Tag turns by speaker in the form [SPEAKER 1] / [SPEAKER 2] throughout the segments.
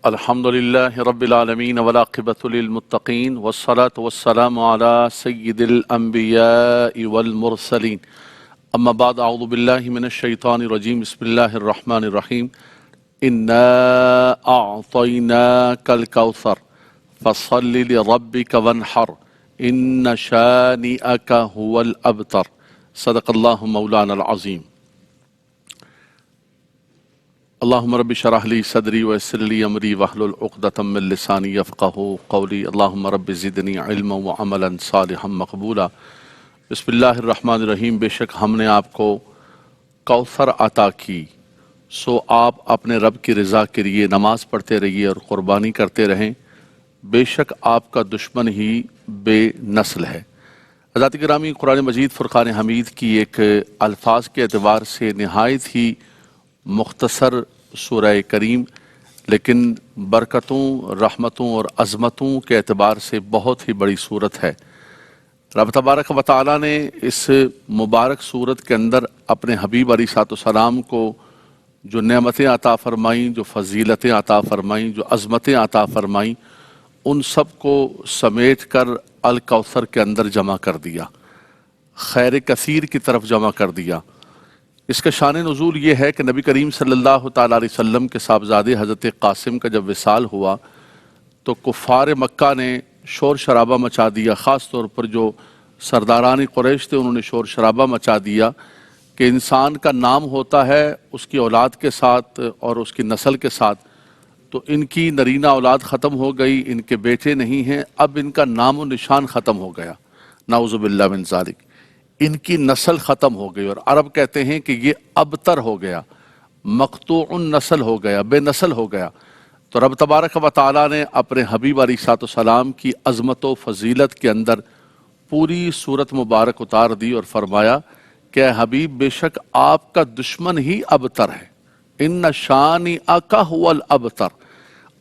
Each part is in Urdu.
[SPEAKER 1] الحمد لله رب العالمين والعاقبة للمتقين والصلاة والسلام على سيد الأنبياء والمرسلين أما بعد أعوذ بالله من الشيطان الرجيم بسم الله الرحمن الرحيم إنا أعطيناك الكوثر فصل لربك وانحر إن شانئك هو الأبتر صدق الله مولانا العظيم اللهم رب اشرح لي صدري ويسر لي امري واحلل عقدة من لساني يفقهوا قولي اللهم رب زدني علما وعملا صالحا مقبولا بسم اللہ الرحمن الرحیم۔ بے شک ہم نے آپ کو کوثر عطا کی، سو آپ اپنے رب کی رضا کے لیے نماز پڑھتے رہیے اور قربانی کرتے رہیں، بے شک آپ کا دشمن ہی بے نسل ہے۔ حضرات گرامی، قرآن مجید فرقان حمید کی ایک الفاظ کے اعتبار سے نہایت ہی مختصر سورہ کریم، لیکن برکتوں، رحمتوں اور عظمتوں کے اعتبار سے بہت ہی بڑی صورت ہے۔ رب تبارک و تعالیٰ نے اس مبارک صورت کے اندر اپنے حبیب علیہ السلام کو جو نعمتیں عطا فرمائیں، جو فضیلتیں عطا فرمائیں، جو عظمتیں عطا فرمائیں، ان سب کو سمیٹ کر الکوثر کے اندر جمع کر دیا، خیر کثیر کی طرف جمع کر دیا۔ اس کا شان نزول یہ ہے کہ نبی کریم صلی اللہ تعالیٰ علیہ وسلم کے صاحبزادے حضرت قاسم کا جب وصال ہوا تو کفار مکہ نے شور شرابہ مچا دیا، خاص طور پر جو سرداران قریش تھے انہوں نے شور شرابہ مچا دیا کہ انسان کا نام ہوتا ہے اس کی اولاد کے ساتھ اور اس کی نسل کے ساتھ، تو ان کی نرینہ اولاد ختم ہو گئی، ان کے بیٹے نہیں ہیں، اب ان کا نام و نشان ختم ہو گیا، نعوذ باللہ من ذالک، ان کی نسل ختم ہو گئی۔ اور عرب کہتے ہیں کہ یہ ابتر ہو گیا، مقطوع النسل ہو گیا، بے نسل ہو گیا۔ تو رب تبارک و تعالیٰ نے اپنے حبیب علیہ السلام کی عظمت و فضیلت کے اندر پوری صورت مبارک اتار دی اور فرمایا کہ اے حبیب، بے شک آپ کا دشمن ہی ابتر ہے، ان شانئک هو الابتر،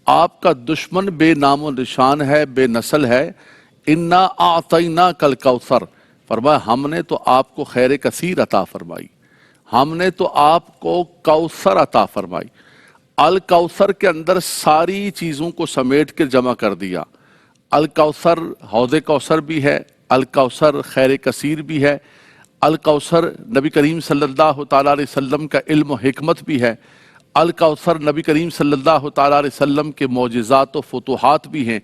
[SPEAKER 1] آپ کا دشمن بے نام و نشان ہے، بے نسل ہے۔ انا اعطیناک الکوثر، فرمایا ہم نے تو آپ کو خیر کثیر عطا فرمائی، ہم نے تو آپ کو کوثر عطا فرمائی۔ الکوثر کے اندر ساری چیزوں کو سمیٹ کے جمع کر دیا۔ الکوثر حوض کوثر بھی ہے، الکوثر خیر کثیر بھی ہے، الکوثر نبی کریم صلی اللہ تعالیٰ علیہ وسلم کا علم و حکمت بھی ہے، الکوثر نبی کریم صلی اللہ تعالیٰ علیہ وسلم کے معجزات و فتوحات بھی ہیں،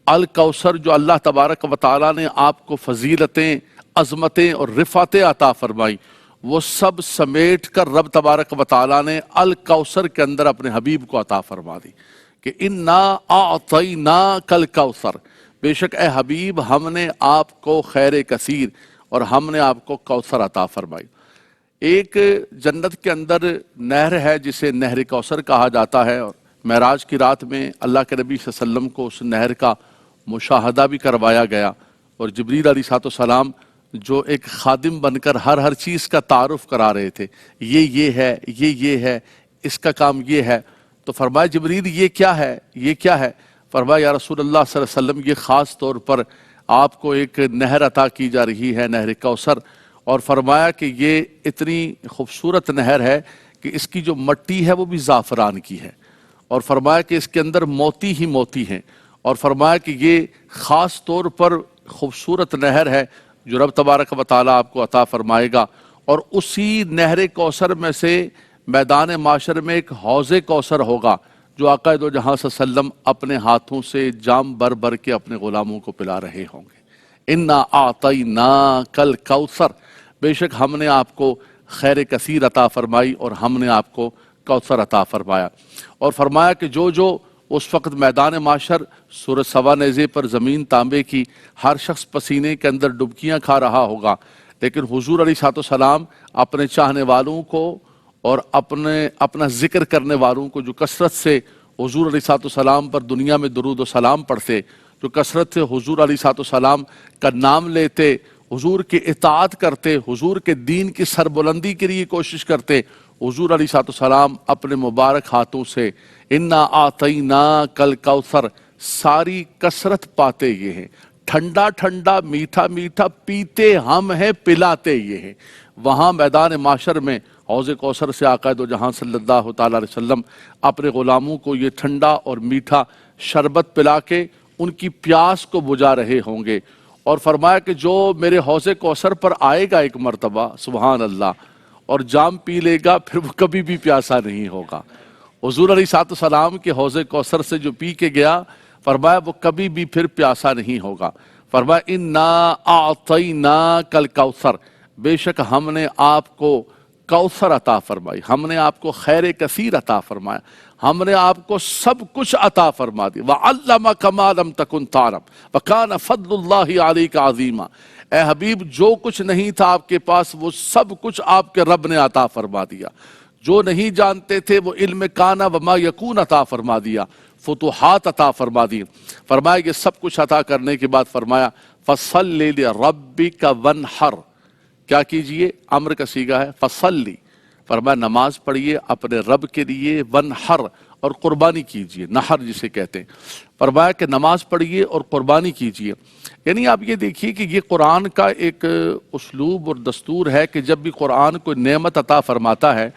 [SPEAKER 1] الکوثر جو اللہ تبارک و تعالیٰ نے آپ کو فضیلتیں، عظمتیں اور رفعتیں عطا فرمائی، وہ سب سمیٹ کر رب تبارک و تعالیٰ نے الکوثر کے اندر اپنے حبیب کو عطا فرما دی کہ انا اعطیناک الکوثر، بے شک اے حبیب ہم نے آپ کو خیر کثیر اور ہم نے آپ کو کوثر عطا فرمائی۔ ایک جنت کے اندر نہر ہے جسے نہر کوثر کہا جاتا ہے، اور معراج کی رات میں اللہ کے نبی صلی اللہ علیہ وسلم کو اس نہر کا مشاہدہ بھی کروایا گیا، اور جبریل علیہ السلام جو ایک خادم بن کر ہر چیز کا تعارف کرا رہے تھے، یہ ہے، یہ ہے، اس کا کام یہ ہے، تو فرمایا جبریل یہ کیا ہے، یہ کیا ہے؟ فرمایا یا رسول اللہ صلی اللہ علیہ وسلم یہ خاص طور پر آپ کو ایک نہر عطا کی جا رہی ہے، نہر کوثر، اور فرمایا کہ یہ اتنی خوبصورت نہر ہے کہ اس کی جو مٹی ہے وہ بھی زعفران کی ہے، اور فرمایا کہ اس کے اندر موتی ہی موتی ہیں، اور فرمایا کہ یہ خاص طور پر خوبصورت نہر ہے جو رب تبارک و تعالیٰ آپ کو عطا فرمائے گا، اور اسی نہر کوثر میں سے میدان معاشر میں ایک حوض کوثر ہوگا جو آقا دو جہاں صلی اللہ علیہ وسلم اپنے ہاتھوں سے جام بھر بھر کے اپنے غلاموں کو پلا رہے ہوں گے۔ انا اعطیناک الکوثر، بے شک ہم نے آپ کو خیر کثیر عطا فرمائی اور ہم نے آپ کو کوثر عطا فرمایا۔ اور فرمایا کہ جو اس وقت میدان معاشر سورج سوا نیزے پر زمین تانبے کی، ہر شخص پسینے کے اندر ڈبکیاں کھا رہا ہوگا، لیکن حضور علیہ السلام اپنے چاہنے والوں کو اور اپنا ذکر کرنے والوں کو جو کثرت سے حضور علیہ السلام پر دنیا میں درود و سلام پڑھتے، جو کثرت سے حضور علیہ السلام کا نام لیتے، حضور کی اطاعت کرتے، حضور کے دین کی سربلندی کے لیے کوشش کرتے، حضور علیہ السلام اپنے مبارک ہاتھوں سے انا اعطیناک الکوثر، ساری کثرت پاتے یہ ہیں، ٹھنڈا ٹھنڈا میٹھا میٹھا پیتے ہم ہیں پلاتے یہ ہیں۔ وہاں میدان معاشر میں حوض کوثر سے آقا دو جہاں صلی اللہ تعالیٰ علیہ وسلم اپنے غلاموں کو یہ ٹھنڈا اور میٹھا شربت پلا کے ان کی پیاس کو بجھا رہے ہوں گے، اور فرمایا کہ جو میرے حوض کوثر پر آئے گا ایک مرتبہ سبحان اللہ اور جام پی لے گا پھر وہ کبھی بھی پیاسا نہیں ہوگا۔ حضور علیہ السلام کے حوض کوثر سے جو پی کے گیا فرمایا وہ کبھی بھی پھر پیاسا نہیں ہوگا۔ فرمایا انا اعطیناک الکوثر، بے شک ہم نے آپ کو کوثر عطا فرمائی، ہم نے آپ کو خیر کثیر عطا فرمایا، ہم نے آپ کو سب کچھ عطا فرما دی۔ وَعَلَّمَكَ مَا لَمْ تَكُنْ تَعْلَمْ وَكَانَ فَضْلُ اللَّهِ عَلَيْكَ عَظِيمًا، اے حبیب جو کچھ نہیں تھا آپ کے پاس وہ سب کچھ آپ کے رب نے عطا فرما دیا، جو نہیں جانتے تھے وہ علم کانا وما یکون عطا فرما دیا، فتوحات عطا فرما دی۔ فرمایا یہ سب کچھ عطا کرنے کے بعد فرمایا فَصَلِّ لِرَبِّكَ وَانْحَرْ، کیا کیجئے؟ امر کا صیغہ ہے فصلی، فرمایا نماز پڑھیے اپنے رب کے لیے، ونحر اور قربانی کیجئے، نحر جسے کہتے ہیں، فرمایا کہ نماز پڑھیے اور قربانی کیجئے۔ یعنی آپ یہ دیکھیے کہ یہ قرآن کا ایک اسلوب اور دستور ہے کہ جب بھی قرآن کوئی نعمت عطا فرماتا ہے،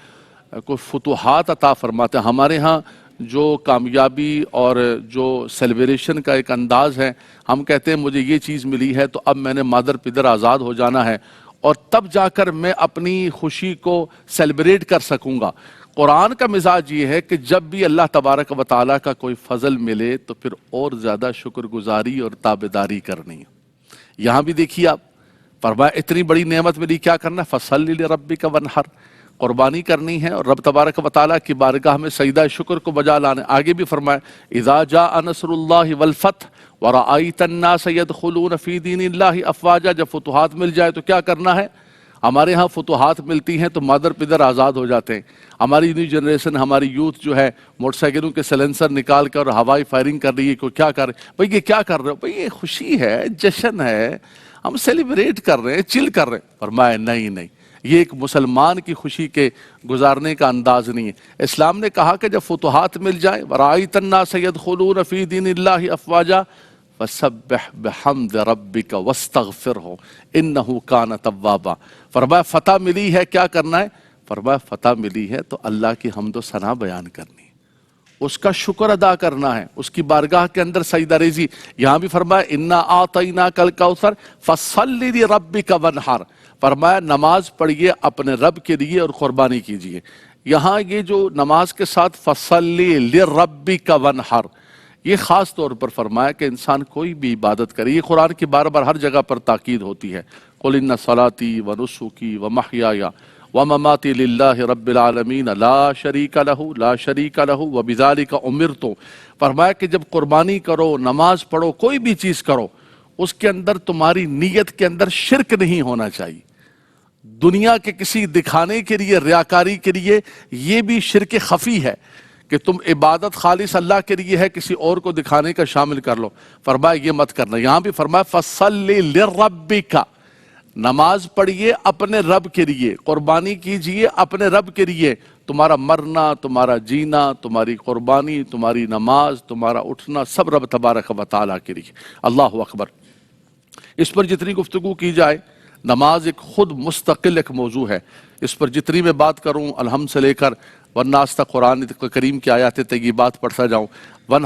[SPEAKER 1] کوئی فتوحات عطا فرماتا ہے، ہمارے ہاں جو کامیابی اور جو سیلیبریشن کا ایک انداز ہے، ہم کہتے ہیں مجھے یہ چیز ملی ہے تو اب میں نے مادر پدر آزاد ہو جانا ہے اور تب جا کر میں اپنی خوشی کو سیلیبریٹ کر سکوں گا۔ قرآن کا مزاج یہ ہے کہ جب بھی اللہ تبارک و تعالیٰ کا کوئی فضل ملے تو پھر اور زیادہ شکر گزاری اور تابعداری کرنی ہے۔ یہاں بھی دیکھیے آپ، فرمایا اتنی بڑی نعمت ملی، کیا کرنا ہے؟ فَصَلِّ لِرَبِّكَ وَانْحَرْ، قربانی کرنی ہے اور رب تبارک و تعالیٰ کی بارگاہ میں سجدہ شکر کو بجا لانے۔ آگے بھی فرمایا اذا جاء نصر اللہ والفتح ورأیت الناس يدخلون فی دین اللہ افواجا، جب فتوحات مل جائے تو کیا کرنا ہے؟ ہمارے ہاں فتوحات ملتی ہیں تو مادر پدر آزاد ہو جاتے ہیں، ہماری نیو جنریشن، ہماری یوتھ جو ہے موٹر سائیکلوں کے سیلنسر نکال کر ہوائی فائرنگ کر رہی ہے، کوئی کیا کر رہے ہیں؟ بھئی یہ کیا کر رہے ہو؟ بھئی یہ خوشی ہے، جشن ہے، ہم سیلیبریٹ کر رہے ہیں، چل کر رہے ہیں۔ فرمایا نہیں، یہ ایک مسلمان کی خوشی کے گزارنے کا انداز نہیں ہے۔ اسلام نے کہا کہ جب فتوحات مل جائیں وَرَأَيْتَ النَّاسَ يَدْخُلُونَ فِي دِينِ اللَّهِ أَفْوَاجًا فَسَبِّحْ بِحَمْدِ رَبِّكَ وَاسْتَغْفِرْهُ إِنَّهُ كَانَ تَوَّابًا۔ فرمایا فتح ملی ہے، کیا کرنا ہے؟ فرمایا فتح ملی ہے تو اللہ کی حمد و ثنا بیان کرنی ہے، اس کا شکر ادا کرنا ہے، اس کی بارگاہ کے اندر سجدہ ریزی۔ یہاں بھی فرمایا اِنَّا أَعْطَيْنَاكَ الْكَوْثَرَ فَصَلِّ لِرَبِّكَ وَانْحَرْ، فرمایا نماز پڑھیے اپنے رب کے لیے اور قربانی کیجیے۔ یہاں یہ جو نماز کے ساتھ فَصَلِّ لِرَبِّكَ وَانْحَرْ، یہ خاص طور پر فرمایا کہ انسان کوئی بھی عبادت کرے، یہ قرآن کی بار بار ہر جگہ پر تاکید ہوتی ہے، قُلْ إِنَّ صَلَاتِي وَنُسُكِي وَمَحْيَايَ وَمَمَاتِي لِلَّهِ رَبِّ الْعَالَمِينَ لَا شَرِيكَ لَهُ وَبِذَلِكَ أُمِرْتُ۔ فرمایا کہ جب قربانی کرو، نماز پڑھو، کوئی بھی چیز کرو، اس کے اندر تمہاری نیت کے اندر شرک نہیں ہونا چاہیے، دنیا کے کسی دکھانے کے لیے، ریاکاری کے لیے، یہ بھی شرک خفی ہے کہ تم عبادت خالص اللہ کے لیے ہے، کسی اور کو دکھانے کا شامل کر لو۔ فرمایا یہ مت کرنا۔ یہاں بھی فرمایا فَصَلِّ لِرَبِّكَ، نماز پڑھیے اپنے رب کے لیے، قربانی کیجئے اپنے رب کے لیے، تمہارا مرنا، تمہارا جینا، تمہاری قربانی، تمہاری نماز، تمہارا اٹھنا، سب رب تبارک و تعالیٰ کے لیے۔ اللہ اکبر۔ اس پر جتنی گفتگو کی جائے، نماز ایک خود مستقل ایک موضوع ہے، اس پر جتنی میں بات کروں الحمد سے لے کر والناس تک قرآن کریم کی آیات طیبات پڑھتا جاؤں،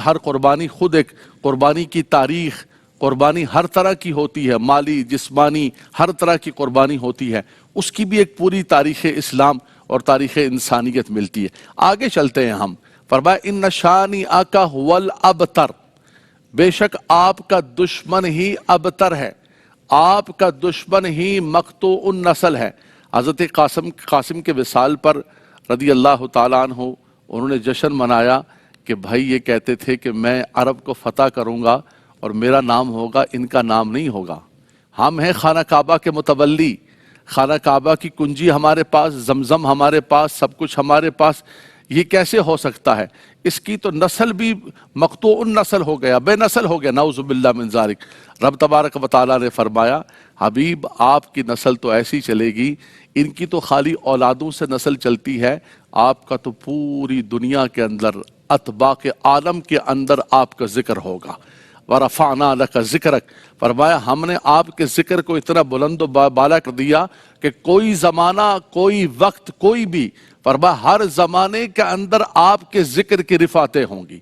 [SPEAKER 1] ہر قربانی خود ایک قربانی کی تاریخ، قربانی ہر طرح کی ہوتی ہے، مالی، جسمانی، ہر طرح کی قربانی ہوتی ہے، اس کی بھی ایک پوری تاریخ اسلام اور تاریخ انسانیت ملتی ہے۔ آگے چلتے ہیں ہم، فرمایا ان شانئک ھو الابتر، بے شک آپ کا دشمن ہی ابتر ہے، آپ کا دشمن ہی مقطوع النسل ہے۔ حضرت قاسم کے وصال پر رضی اللہ تعالیٰ عنہ انہوں نے جشن منایا کہ بھائی یہ کہتے تھے کہ میں عرب کو فتح کروں گا اور میرا نام ہوگا، ان کا نام نہیں ہوگا، ہم ہیں خانہ کعبہ کے متولی، خانہ کعبہ کی کنجی ہمارے پاس، زمزم ہمارے پاس، سب کچھ ہمارے پاس، یہ کیسے ہو سکتا ہے؟ اس کی تو نسل بھی مقطوع النسل ہو گیا، بے نسل ہو گیا، نعوذ باللہ من ذالک۔ رب تبارک و تعالیٰ نے فرمایا حبیب آپ کی نسل تو ایسی چلے گی، ان کی تو خالی اولادوں سے نسل چلتی ہے، آپ کا تو پوری دنیا کے اندر اتباع عالم کے اندر آپ کا ذکر ہوگا۔ ورفعنا لک ذکرک، فرمایا ہم نے آپ کے ذکر کو اتنا بلند و بالا کر دیا کہ کوئی زمانہ، کوئی وقت، کوئی بھی، فرمایا ہر زمانے کے اندر آپ کے ذکر کی رفعتیں ہوں گی،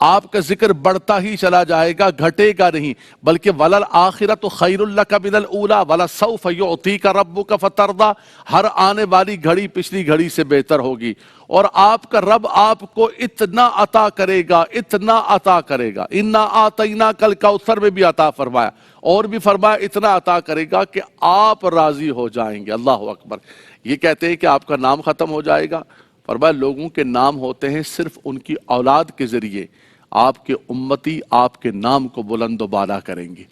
[SPEAKER 1] آپ کا ذکر بڑھتا ہی چلا جائے گا، گھٹے گا نہیں، بلکہ وَلَلْآخِرَةُ خَيْرٌ لَكَ مِنَ الْأُولَىٰ وَلَسَوْفَ يُعْطِيكَ رَبُّكَ فَتَرْضَىٰ، ہر آنے والی گھڑی پچھلی گھڑی سے بہتر ہوگی، اور آپ کا رب آپ کو اتنا عطا کرے گا، اتنا عطا کرے گا، اِنَّا أَعْطَيْنَاكَ الْكَوْثَرَ میں بھی عطا فرمایا، اور بھی فرمایا اتنا عطا کرے گا کہ آپ راضی ہو جائیں گے۔ اللہ اکبر۔ یہ کہتے ہیں کہ آپ کا نام ختم ہو جائے گا، فرمایا لوگوں کے نام ہوتے ہیں صرف ان کی اولاد کے ذریعے، آپ کے امتی آپ کے نام کو بلند و بالا کریں گے،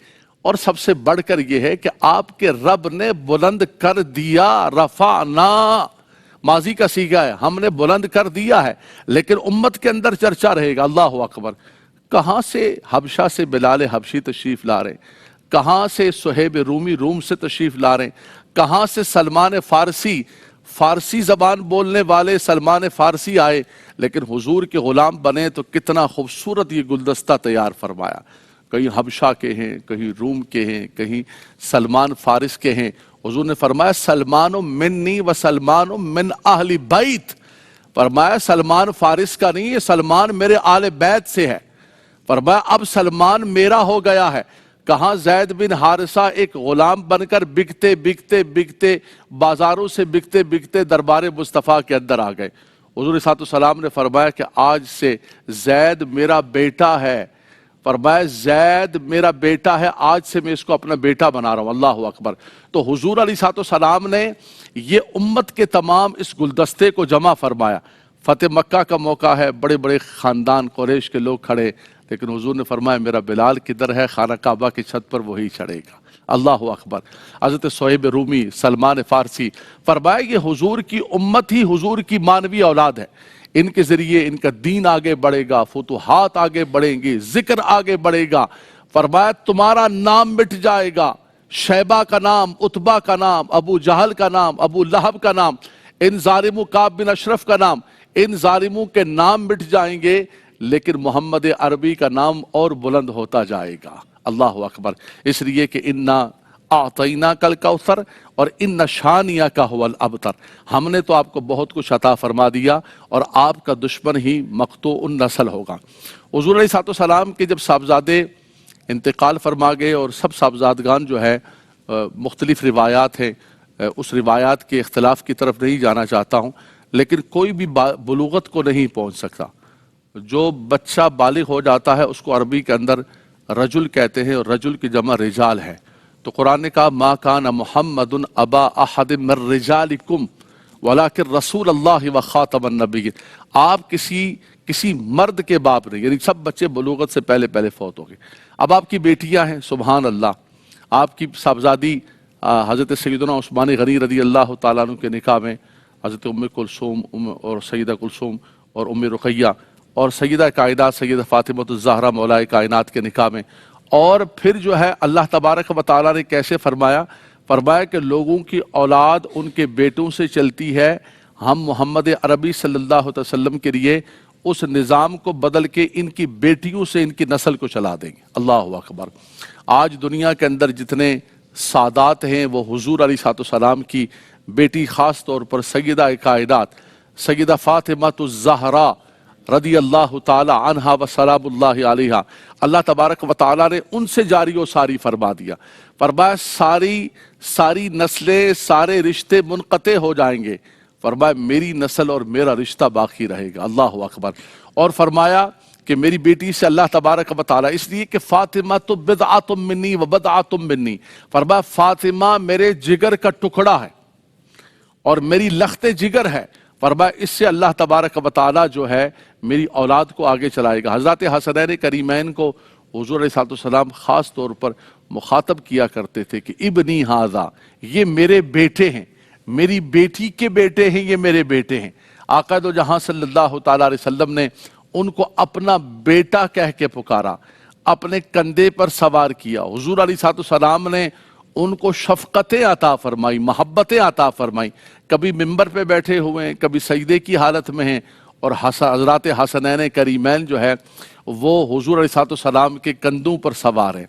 [SPEAKER 1] اور سب سے بڑھ کر یہ ہے کہ آپ کے رب نے بلند کر دیا، رفعنا ماضی کا صیغہ ہے، ہم نے بلند کر دیا ہے، لیکن امت کے اندر چرچا رہے گا۔ اللہ اکبر۔ کہاں سے حبشہ سے بلال حبشی تشریف لا رہے ہیں، کہاں سے صہیب رومی روم سے تشریف لا رہے ہیں، کہاں سے سلمان فارسی زبان بولنے والے سلمان فارسی آئے، لیکن حضور کے غلام بنے تو کتنا خوبصورت یہ گلدستہ تیار فرمایا، کہیں حبشہ کے ہیں، کہیں روم کے ہیں، کہیں سلمان فارس کے ہیں۔ حضور نے فرمایا سلمان منی و سلمان من اہل بیت، فرمایا سلمان فارس کا نہیں، یہ سلمان میرے آل بیت سے ہے، فرمایا اب سلمان میرا ہو گیا ہے۔ کہاں زید بن حارثہ ایک غلام بن کر بکتے بکتے بکتے بازاروں سے بکتے بکتے دربار مصطفیٰ کے اندر آ گئے۔ حضور صلی اللہ علیہ وسلم نے فرمایا کہ آج سے زید میرا بیٹا ہے، فرمایا زید میرا بیٹا ہے، آج سے میں اس کو اپنا بیٹا بنا رہا ہوں۔ اللہ اکبر۔ تو حضور علیہ السلام نے یہ امت کے تمام اس گلدستے کو جمع فرمایا۔ فتح مکہ کا موقع ہے، بڑے بڑے خاندان قریش کے لوگ کھڑے، لیکن حضور نے فرمایا میرا بلال کدھر ہے، خانہ کعبہ کی چھت پر وہی چڑھے گا۔ اللہ اکبر۔ حضرت صہیب رومی، سلمان فارسی، فرمایا یہ حضور کی امت ہی حضور کی مانوی اولاد ہے، ان کے ذریعے ان کا دین آگے بڑھے گا، فتوحات آگے بڑھیں گی، ذکر آگے بڑھے گا۔ فرمایا تمہارا نام مٹ جائے گا، شیبہ کا نام، عتبہ کا نام، ابو جہل کا نام، ابو لہب کا نام، ان ظالموں کعب بن اشرف کا نام، ان ظالموں کے نام مٹ جائیں گے، لیکن محمد عربی کا نام اور بلند ہوتا جائے گا۔ اللہ اکبر۔ اس لیے کہ انا اعطیناک الکوثر اور ان شانیک هو الابتر، ہم نے تو آپ کو بہت کچھ عطا فرما دیا اور آپ کا دشمن ہی مقطوع النسل ہوگا۔ حضور علیہ السلام کے جب صاحبزادے انتقال فرما گئے، اور سب صاحبزادگان جو ہے مختلف روایات ہیں، اس روایات کے اختلاف کی طرف نہیں جانا چاہتا ہوں، لیکن کوئی بھی بلوغت کو نہیں پہنچ سکتا۔ جو بچہ بالغ ہو جاتا ہے اس کو عربی کے اندر رجل کہتے ہیں، اور رجل کی جمع رجال ہے۔ تو قرآن نے کہا ما کان محمد ابا احد من رجالکم ولکن رسول اللہ و خاتم النبیین، آپ کسی مرد کے باپ نہیں، یعنی سب بچے بلوغت سے پہلے فوت ہو گئے۔ اب آپ کی بیٹیاں ہیں، سبحان اللہ، آپ کی صاحبزادی حضرت سیدنا عثمان غنی رضی اللہ تعالیٰ عنہ کے نکاح میں حضرت ام کلثوم اور سیدہ کلثوم اور ام رقیہ اور سیدہ کائنات سیدہ فاطمہ الزہرا مولائے کائنات کے نکاح میں، اور پھر جو ہے اللہ تبارک و تعالیٰ نے کیسے فرمایا کہ لوگوں کی اولاد ان کے بیٹوں سے چلتی ہے، ہم محمد عربی صلی اللہ علیہ وسلم کے لیے اس نظام کو بدل کے ان کی بیٹیوں سے ان کی نسل کو چلا دیں گے۔ اللہ اکبر۔ آج دنیا کے اندر جتنے سادات ہیں وہ حضور علیہ السلام کی بیٹی، خاص طور پر سیدہ کائنات سیدہ فاطمہ الزہرا رضی اللہ تعالی عنہا و سلام اللہ علیہا، اللہ تبارک و تعالیٰ نے ان سے جاری و ساری فرما دیا، فرمایا ساری نسلیں، سارے رشتے منقطع ہو جائیں گے، فرمایا میری نسل اور میرا رشتہ باقی رہے گا۔ اللہ اکبر۔ اور فرمایا کہ میری بیٹی سے اللہ تبارک و تعالیٰ، اس لیے کہ فاطمہ تو بدعۃ منی و بدعۃ منی، فرمایا فاطمہ میرے جگر کا ٹکڑا ہے اور میری لخت جگر ہے، فرمایا اس سے اللہ تبارک و تعالیٰ جو ہے میری اولاد کو آگے چلائے گا۔ حضرت حسنین کریمین کو حضور علیہ السلام خاص طور پر مخاطب کیا کرتے تھے کہ ابنی ھذا، یہ میرے بیٹے ہیں، میری بیٹی کے بیٹے ہیں، یہ میرے بیٹے ہیں۔ آقا دو جہاں صلی اللہ تعالیٰ علیہ وسلم نے ان کو اپنا بیٹا کہہ کے پکارا، اپنے کندھے پر سوار کیا۔ حضور علیہ السلام نے ان کو شفقتیں عطا فرمائی، محبتیں عطا فرمائی، کبھی ممبر پہ بیٹھے ہوئے ہیں، کبھی سجدے کی حالت میں ہیں، اور حضرات حسنین کریمین جو ہے وہ حضور علیہ السلام کے کندھوں پر سوار ہیں۔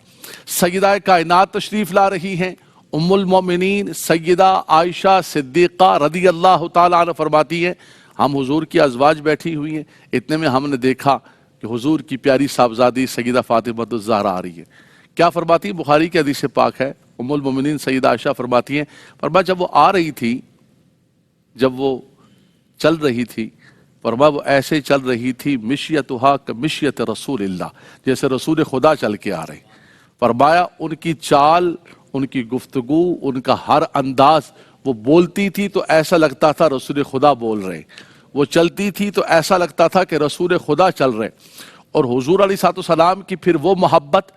[SPEAKER 1] سیدہ کائنات تشریف لا رہی ہیں، ام المومنین سیدہ عائشہ صدیقہ رضی اللہ تعالیٰ عنہ فرماتی ہیں ہم حضور کی ازواج بیٹھی ہوئی ہیں، اتنے میں ہم نے دیکھا کہ حضور کی پیاری صاحبزادی سیدہ فاطمہ الزہرا آ رہی ہے۔ کیا فرماتی ہیں؟ بخاری کی حدیث پاک ہے، ام المومنین سیدہ عائشہ فرماتی ہیں، فرمایا جب وہ آ رہی تھی، جب وہ چل رہی تھی، فرمایا وہ ایسے چل رہی تھی مشیتھا کمشیت رسول اللہ، جیسے رسول خدا چل کے آ رہے۔ فرمایا ان کی چال، ان کی گفتگو، ان کا ہر انداز، وہ بولتی تھی تو ایسا لگتا تھا رسول خدا بول رہے، وہ چلتی تھی تو ایسا لگتا تھا کہ رسول خدا چل رہے۔ اور حضور علیہ السلام کی پھر وہ محبت،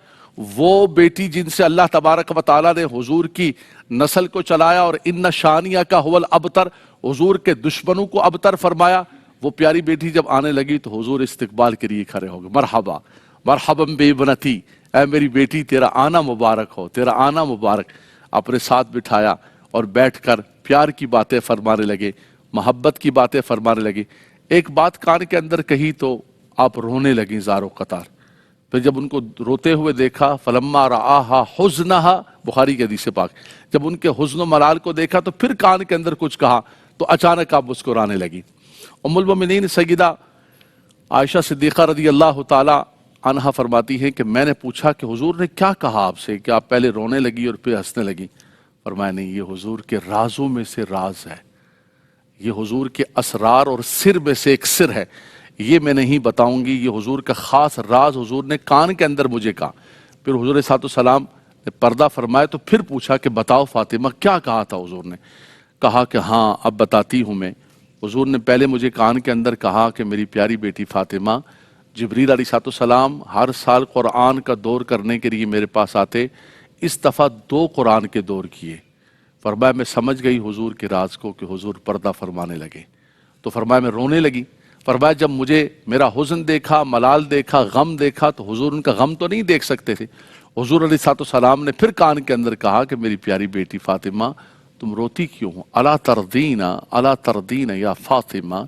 [SPEAKER 1] وہ بیٹی جن سے اللہ تبارک و تعالیٰ نے حضور کی نسل کو چلایا، اور ان شانیہ کا هو الابتر، حضور کے دشمنوں کو ابتر فرمایا، وہ پیاری بیٹی جب آنے لگی تو حضور استقبال کے لیے کھڑے ہو گئے، مرحبا مرحبا بابنتی، اے میری بیٹی تیرا آنا مبارک ہو، تیرا آنا مبارک۔ اپنے ساتھ بٹھایا اور بیٹھ کر پیار کی باتیں فرمانے لگے، محبت کی باتیں فرمانے لگے۔ ایک بات کان کے اندر کہی تو آپ رونے لگیں زار و قطار۔ پھر جب ان کو روتے ہوئے دیکھا، فلما رآہا حزنہا، بخاری کی حدیث پاک، جب ان کے حزن و ملال کو دیکھا تو پھر کان کے اندر کچھ کہا تو اچانک آپ مسکرانے لگی۔ ام المومنین سیدہ عائشہ صدیقہ رضی اللہ تعالی عنہا فرماتی ہیں کہ میں نے پوچھا کہ حضور نے کیا کہا آپ سے کہ آپ پہلے رونے لگی اور پھر ہنسنے لگی؟ فرمایا نہیں، یہ حضور کے رازوں میں سے راز ہے، یہ حضور کے اسرار اور سر میں سے ایک سر ہے، یہ میں نہیں بتاؤں گی، یہ حضور کا خاص راز حضور نے کان کے اندر مجھے کہا۔ پھر حضور علیہ السلام نے پردہ فرمایا تو پھر پوچھا کہ بتاؤ فاطمہ کیا کہا تھا حضور نے؟ کہا کہ ہاں اب بتاتی ہوں میں۔ حضور نے پہلے مجھے کان کے اندر کہا کہ میری پیاری بیٹی فاطمہ، جبریل علیہ السلام ہر سال قرآن کا دور کرنے کے لیے میرے پاس آتے، اس دفعہ 2 قرآن کے دور کیے۔ فرمایا میں سمجھ گئی حضور کے راز کو کہ حضور پردہ فرمانے لگے، تو فرمایا میں رونے لگی۔ فرمایا جب مجھے میرا حزن دیکھا، ملال دیکھا، غم دیکھا تو حضور ان کا غم تو نہیں دیکھ سکتے تھے۔ حضور علیہ السلام نے پھر کان کے اندر کہا کہ میری پیاری بیٹی فاطمہ تم روتی کیوں ہو؟ الا تردین یا فاطمہ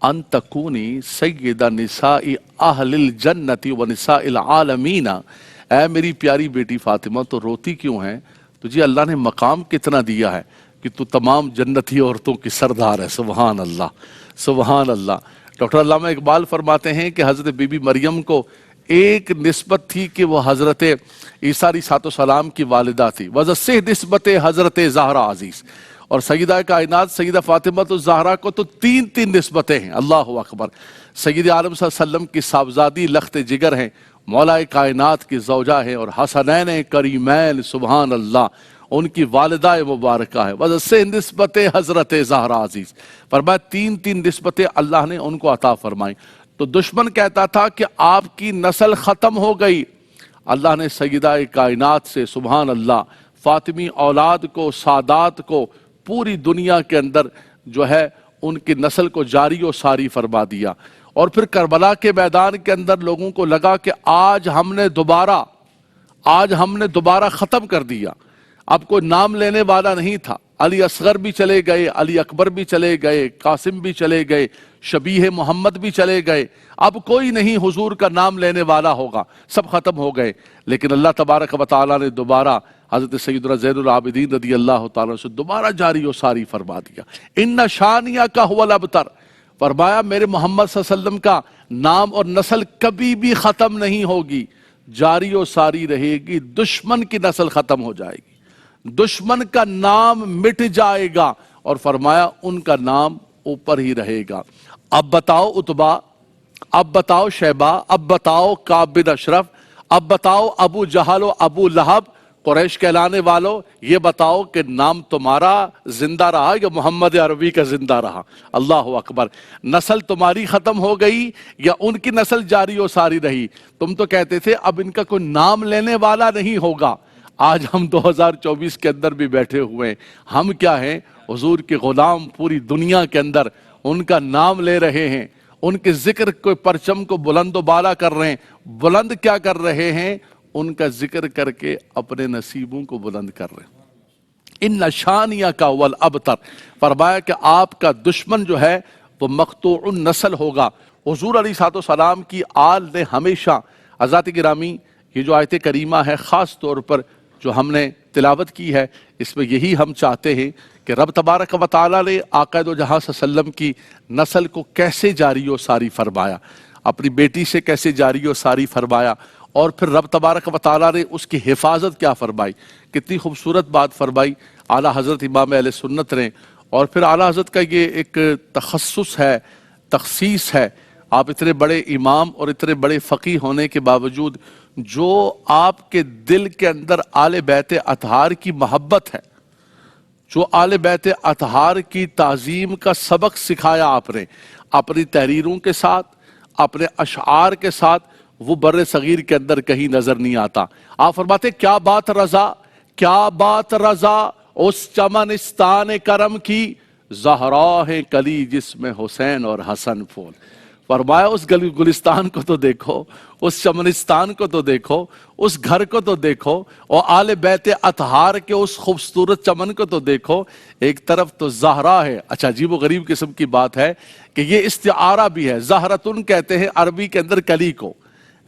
[SPEAKER 1] ان تکونی سید نساء اہل الجنت و نساء العالمین، اے میری پیاری بیٹی فاطمہ تو روتی کیوں ہیں؟ تجھے اللہ نے مقام کتنا دیا ہے کہ تو تمام جنتی عورتوں کی سردار ہے۔ سبحان اللہ، سبحان اللہ۔ ڈاکٹر علامہ اقبال فرماتے ہیں کہ حضرت بی بی مریم کو ایک نسبت تھی کہ وہ حضرت عیسیٰ علیہ السلام کی والدہ تھی، وَذَسِّہ نسبت حضرت زہرا عزیز، اور سیدہ کائنات سیدہ فاطمہ الزہرا کو تو 3 نسبتیں ہیں۔ اللہ اکبر۔ سید عالم صلی اللہ علیہ وسلم کی صاحبزادی لخت جگر ہیں، مولا کائنات کی زوجہ ہیں، اور حسنین کریمین سبحان اللہ ان کی والدہ مبارکہ ہے، وَذَسِّہ نسبت حضرت زہرا عزیز۔ فرمایا 3 نسبتیں اللہ نے ان کو عطا فرمائیں۔ تو دشمن کہتا تھا کہ آپ کی نسل ختم ہو گئی، اللہ نے سیدہ کائنات سے سبحان اللہ فاطمی اولاد کو، سادات کو پوری دنیا کے اندر جو ہے ان کی نسل کو جاری و ساری فرما دیا۔ اور پھر کربلا کے میدان کے اندر لوگوں کو لگا کہ آج ہم نے دوبارہ ختم کر دیا، اب کوئی نام لینے والا نہیں تھا۔ علی اصغر بھی چلے گئے، علی اکبر بھی چلے گئے، قاسم بھی چلے گئے، شبیہ محمد بھی چلے گئے، اب کوئی نہیں حضور کا نام لینے والا ہوگا، سب ختم ہو گئے۔ لیکن اللہ تبارک و تعالیٰ نے دوبارہ حضرت سیدنا زین العابدین رضی اللہ تعالیٰ سے دوبارہ جاری و ساری فرما دیا۔ ان شانیہ کا هو الابتر، فرمایا میرے محمد صلی اللہ علیہ وسلم کا نام اور نسل کبھی بھی ختم نہیں ہوگی، جاری و ساری رہے گی۔ دشمن کی نسل ختم ہو جائے گی، دشمن کا نام مٹ جائے گا، اور فرمایا ان کا نام اوپر ہی رہے گا۔ اب بتاؤ عتبہ، اب بتاؤ شیبہ، اب بتاؤ کعب بن اشرف، اب بتاؤ ابو جہل و ابو لہب، قریش کہلانے والوں، یہ بتاؤ کہ نام تمہارا زندہ رہا یا محمد عربی کا زندہ رہا؟ اللہ اکبر۔ نسل تمہاری ختم ہو گئی یا ان کی نسل جاری و ساری رہی؟ تم تو کہتے تھے اب ان کا کوئی نام لینے والا نہیں ہوگا، آج ہم 2024 کے اندر بھی بیٹھے ہوئے ہیں، ہم کیا ہیں؟ حضور کے غلام پوری دنیا کے اندر ان کا نام لے رہے ہیں، ان کے ذکر کو پرچم کو بلند و بالا کر رہے ہیں۔ بلند کیا کر رہے ہیں؟ ان کا ذکر کر کے اپنے نصیبوں کو بلند کر رہے ہیں۔ ان شانیہ کا والابتر، فرمایا کہ آپ کا دشمن جو ہے وہ مقطوع النسل ہوگا۔ حضور علیہ الصلوۃ والسلام کی آل نے ہمیشہ، حضرات گرامی یہ جو آیت کریمہ ہے خاص طور پر جو ہم نے تلاوت کی ہے، اس میں یہی ہم چاہتے ہیں کہ رب تبارک و تعالیٰ نے آقا دو جہاں صلی اللہ علیہ وسلم کی نسل کو کیسے جاری و ساری فرمایا، اپنی بیٹی سے کیسے جاری و ساری فرمایا، اور پھر رب تبارک و تعالیٰ نے اس کی حفاظت کیا فرمائی۔ کتنی خوبصورت بات فرمائی اعلیٰ حضرت امام اہل سنت نے۔ اور پھر اعلیٰ حضرت کا یہ ایک تخصص ہے، تخصیص ہے، آپ اتنے بڑے امام اور اتنے بڑے فقیہ ہونے کے باوجود جو آپ کے دل کے اندر آل بیت اطہار کی محبت ہے، جو آل بیت اطہار کی تعظیم کا سبق سکھایا آپ نے اپنی تحریروں کے ساتھ، اپنے اشعار کے ساتھ، وہ بر صغیر کے اندر کہیں نظر نہیں آتا۔ آپ فرماتے کیا بات رضا، کیا بات رضا اس چمنستان کرم کی، زہرا ہے کلی جس میں حسین اور حسن پھول۔ فرمایا اس گلستان کو تو دیکھو، اس چمنستان کو تو دیکھو، اس گھر کو تو دیکھو، اور آل بیت اطہار کے اس خوبصورت چمن کو تو دیکھو۔ ایک طرف تو زہرا ہے، اچھا عجیب و غریب قسم کی بات ہے کہ یہ استعارہ بھی ہے، زہرتن کہتے ہیں عربی کے اندر کلی کو،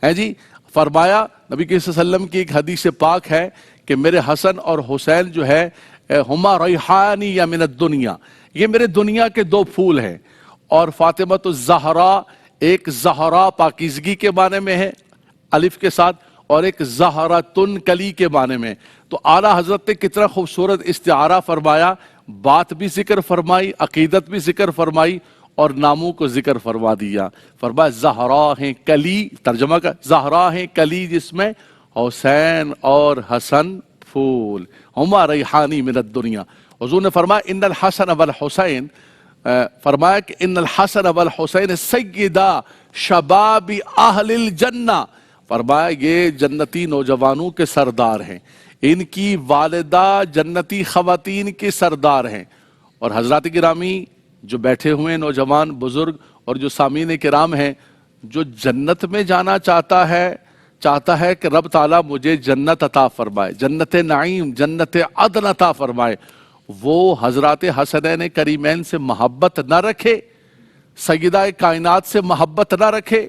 [SPEAKER 1] ہے جی۔ فرمایا نبی صلی اللہ علیہ وسلم کی ایک حدیث پاک ہے کہ میرے حسن اور حسین جو ہے ہما ریحانی یا من الدنیا، یہ میرے دنیا کے دو پھول ہیں۔ اور فاطمہ الزہرا، ایک زہرا پاکیزگی کے معنی میں ہے الف کے ساتھ، اور ایک زہرتن کلی کے معنی میں۔ تو اعلیٰ حضرت نے کتنا خوبصورت استعارہ فرمایا، بات بھی ذکر فرمائی، عقیدت بھی ذکر فرمائی، اور ناموں کو ذکر فرما دیا۔ فرمایا زہرا ہیں کلی، ترجمہ کا زہرا ہیں کلی جس میں حسین اور حسن پھول، ہما ریحانی من الدنیا۔ حضور نے فرمایا ان الحسن والحسین، فرمایا کہ ان الحسن والحسین سیدہ شباب اہل الجنہ، فرمایا یہ جنتی نوجوانوں کے سردار ہیں، ان کی والدہ جنتی خواتین کے سردار ہیں۔ اور حضرات گرامی جو بیٹھے ہوئے نوجوان بزرگ اور جو سامعین کرام ہیں، جو جنت میں جانا چاہتا ہے کہ رب تعالیٰ مجھے جنت عطا فرمائے، جنت نعیم، جنت عدن عطا فرمائے، وہ حضرات حسنین کریمین سے محبت نہ رکھے، سیدہ کائنات سے محبت نہ رکھے،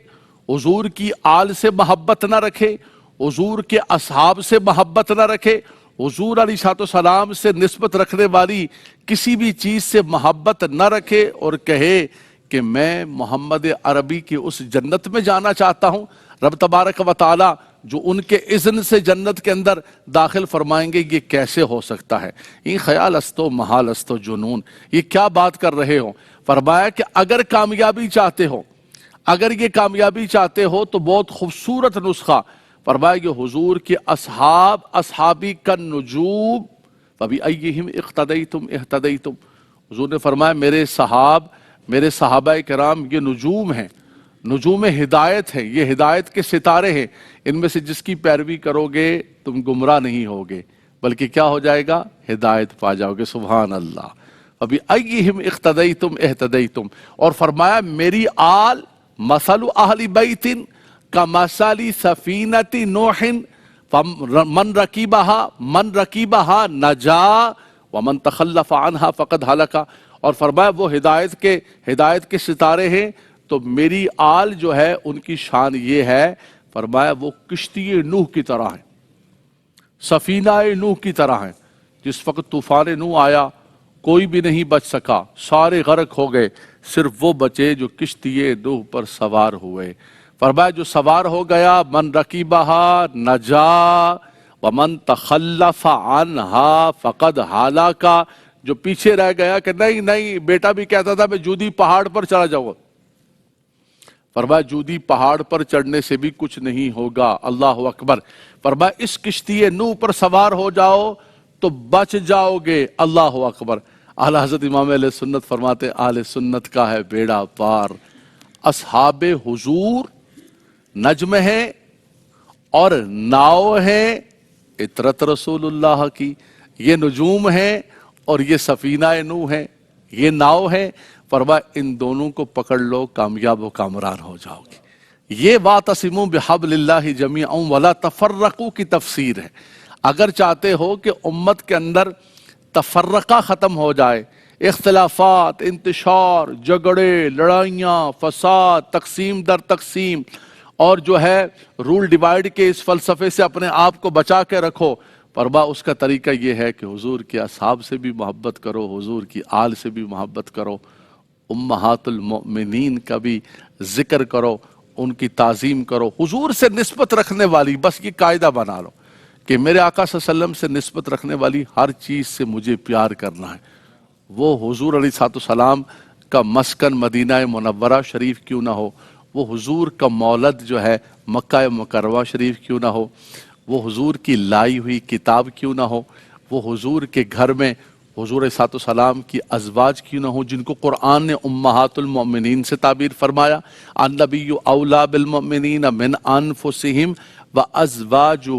[SPEAKER 1] حضور کی آل سے محبت نہ رکھے، حضور کے اصحاب سے محبت نہ رکھے، حضور علیہ الصلوۃ والسلام سے نسبت رکھنے والی کسی بھی چیز سے محبت نہ رکھے، اور کہے کہ میں محمد عربی کی اس جنت میں جانا چاہتا ہوں۔ رب تبارک و تعالی جو ان کے اذن سے جنت کے اندر داخل فرمائیں گے، یہ کیسے ہو سکتا ہے؟ یہ خیال استو محال استو جنون، یہ کیا بات کر رہے ہو؟ فرمایا کہ اگر کامیابی چاہتے ہو، اگر یہ کامیابی چاہتے ہو تو بہت خوبصورت نسخہ، فرمایا کہ حضور کے اصحاب اصحابی کالنجوم فبأیہم اقتدیتم اہتدیتم۔ حضور نے فرمایا میرے صحابہ کرام یہ نجوم ہیں، نجوم ہدایت ہیں، یہ ہدایت کے ستارے ہیں، ان میں سے جس کی پیروی کرو گے تم گمراہ نہیں ہوگے بلکہ کیا ہو جائے گا؟ ہدایت پا جاؤ گے۔ سبحان اللہ۔ ابھی ایہم اقتدیتم اہتدیتم۔ اور فرمایا میری آل مثل اہل بیت کمثل سفینۃ نوح من رکیبہا نجا ومن تخلف عنہا فقد ہلک۔ اور فرمایا وہ ہدایت کے ستارے ہیں، تو میری آل جو ہے ان کی شان یہ ہے، فرمایا وہ کشتی نوح کی طرح ہیں، سفینہ نوح کی طرح ہیں۔ جس وقت طوفان نوح آیا کوئی بھی نہیں بچ سکا، سارے غرق ہو گئے، صرف وہ بچے جو کشتی نوح پر سوار ہوئے۔ فرمایا جو سوار ہو گیا من رکیبہا نجا ومن تخلف عنہا فقد ہلاک، جو پیچھے رہ گیا کہ نہیں بیٹا بھی کہتا تھا میں جودی پہاڑ پر چڑھا جاؤں گا، فرمایا جودی پہاڑ پر چڑھنے سے بھی کچھ نہیں ہوگا۔ اللہ اکبر۔ فرمایا اس کشتی نوح پر سوار ہو جاؤ تو بچ جاؤ گے۔ اللہ اکبر۔ اعلیٰ حضرت امام اہل سنت فرماتے اہل سنت کا ہے بیڑا پار، اصحاب حضور نجم ہے اور ناؤ ہے اطرت رسول اللہ کی، یہ نجوم ہیں اور یہ سفینہ نوح ہے، یہ ناؤ ہے۔ فرمایا ان دونوں کو پکڑ لو کامیاب و کامران ہو جاؤ گے۔ یہ واعتصموا بحبل اللہ جمیعا ولا تفرقوا کی تفسیر ہے۔ اگر چاہتے ہو کہ امت کے اندر تفرقہ ختم ہو جائے، اختلافات، انتشار، جھگڑے، لڑائیاں، فساد، تقسیم در تقسیم، اور جو ہے رول ڈیوائیڈ کے اس فلسفے سے اپنے آپ کو بچا کے رکھو۔ پربا اس کا طریقہ یہ ہے کہ حضور کے اصحاب سے بھی محبت کرو، حضور کی آل سے بھی محبت کرو، امہات المؤمنین کا بھی ذکر کرو، ان کی تعظیم کرو، حضور سے نسبت رکھنے والی، بس یہ قاعدہ بنا لو کہ میرے آقا صلی اللہ علیہ وسلم سے نسبت رکھنے والی ہر چیز سے مجھے پیار کرنا ہے۔ وہ حضور علیہ السلام کا مسکن مدینہ منورہ شریف کیوں نہ ہو، وہ حضور کا مولد جو ہے مکہ مکرمہ شریف کیوں نہ ہو، وہ حضور کی لائی ہوئی کتاب کیوں نہ ہو، وہ حضور کے گھر میں حضور علیہ السلام کی ازواج کیوں نہ ہو، جن کو قرآن نے امہات المؤمنین سے تعبیر فرمایا، النبی اولا بالمؤمنین من انفسہم وازواجہ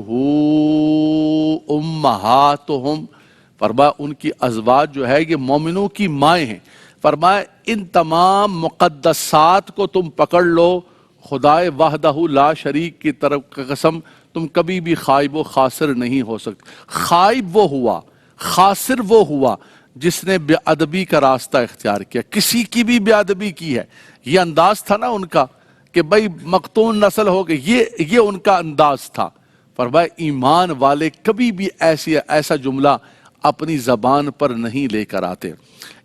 [SPEAKER 1] امہاتہم، فرمایا ان کی ازواج جو ہے یہ مومنوں کی مائیں ہیں۔ فرمایا ان تمام مقدسات کو تم پکڑ لو، خدائے وحدہ لا شریک کی طرف کا قسم، تم کبھی بھی خائب و خاسر نہیں ہو سکتے۔ خائب وہ ہوا، خاسر وہ ہوا جس نے بے ادبی کا راستہ اختیار کیا، کسی کی بھی بے ادبی کی ہے۔ یہ انداز تھا نا ان کا کہ بھئی مقتون نسل ہو گئی، یہ ان کا انداز تھا۔ فرمایا ایمان والے کبھی بھی ایسا جملہ اپنی زبان پر نہیں لے کر آتے۔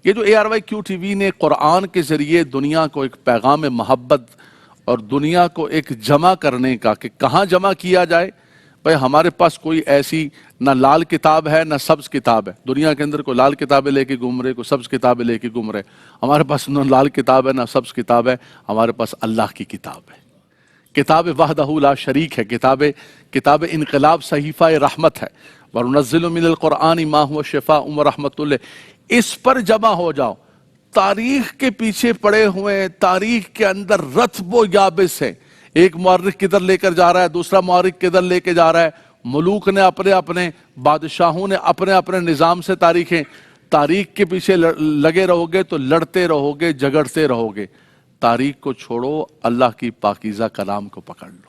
[SPEAKER 1] یہ جو ARYQ TV نے قرآن کے ذریعے دنیا کو ایک پیغام محبت اور دنیا کو ایک جمع کرنے کا کہ کہاں جمع کیا جائے، بھئی ہمارے پاس کوئی ایسی نہ لال کتاب ہے نہ سبز کتاب ہے، دنیا کے اندر کوئی لال کتابیں لے کے گھوم رہے، کوئی سبز کتابیں لے کے گھوم رہے، ہمارے پاس نہ لال کتاب ہے نہ سبز کتاب ہے، ہمارے پاس اللہ کی کتاب ہے، کتاب وحدہ لا شریک ہے، کتاب انقلاب صحیفہ رحمت ہے، وَنُنَزِّلُ مِنَ الْقُرْآنِ مَا هُوَ شِفَاءٌ وَرَحْمَةٌ لِّلْ، اس پر جمع ہو جاؤ۔ تاریخ کے پیچھے پڑے ہوئے، تاریخ کے اندر رتب و یابس ہے، ایک مورخ کدھر لے کر جا رہا ہے، دوسرا مورخ کدھر لے کے جا رہا ہے، ملوک نے اپنے اپنے، بادشاہوں نے اپنے اپنے نظام سے تاریخ کے پیچھے لگے رہو گے تو لڑتے رہو گے، جھگڑتے رہو گے۔ تاریخ کو چھوڑو، اللہ کی پاکیزہ کلام کو پکڑ لو۔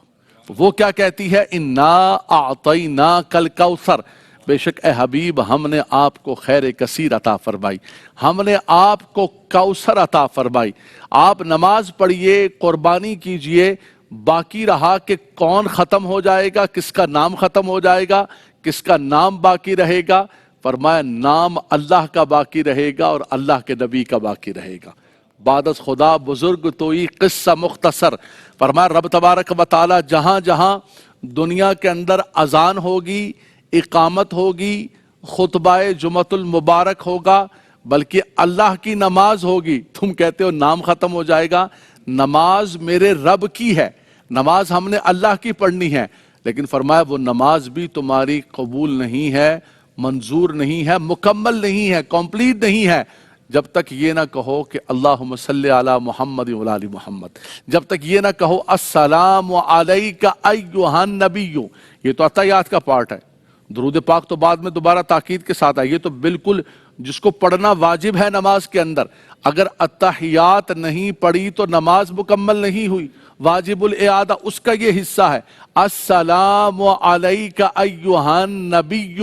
[SPEAKER 1] وہ کیا کہتی ہے؟ اِنَّا أَعْطَيْنَاكَ الْكَوْثَرَ، بے شک اے حبیب ہم نے آپ کو خیر کثیر عطا فرمائی، ہم نے آپ کو کوثر عطا فرمائی۔ آپ نماز پڑھیے، قربانی کیجئے، باقی رہا کہ کون ختم ہو جائے گا، کس کا نام ختم ہو جائے گا، کس کا نام باقی رہے گا؟ فرمایا نام اللہ کا باقی رہے گا اور اللہ کے نبی کا باقی رہے گا۔ بعد از خدا بزرگ توئی قصہ مختصر، فرمایا رب تبارک و تعالی جہاں جہاں دنیا کے اندر اذان ہوگی، اقامت ہوگی، خطبہ جمعۃ المبارک ہوگا، بلکہ اللہ کی نماز ہوگی، تم کہتے ہو نام ختم ہو جائے گا، نماز میرے رب کی ہے، نماز ہم نے اللہ کی پڑھنی ہے، لیکن فرمایا وہ نماز بھی تمہاری قبول نہیں ہے، منظور نہیں ہے، مکمل نہیں ہے، کمپلیٹ نہیں ہے، جب تک یہ نہ کہو کہ اللہم صلی علی محمد و علی محمد، جب تک یہ نہ کہو السلام علیک ایھا النبی۔ یہ تو عطیات کا پارٹ ہے، درود پاک تو بعد میں دوبارہ تاکید کے ساتھ ہے، یہ تو بالکل جس کو پڑھنا واجب ہے نماز کے اندر، اگر اتحیات نہیں پڑھی تو نماز مکمل نہیں ہوئی، واجب الاعادہ اس کا یہ حصہ ہے۔ السلام علیک ایھا النبی،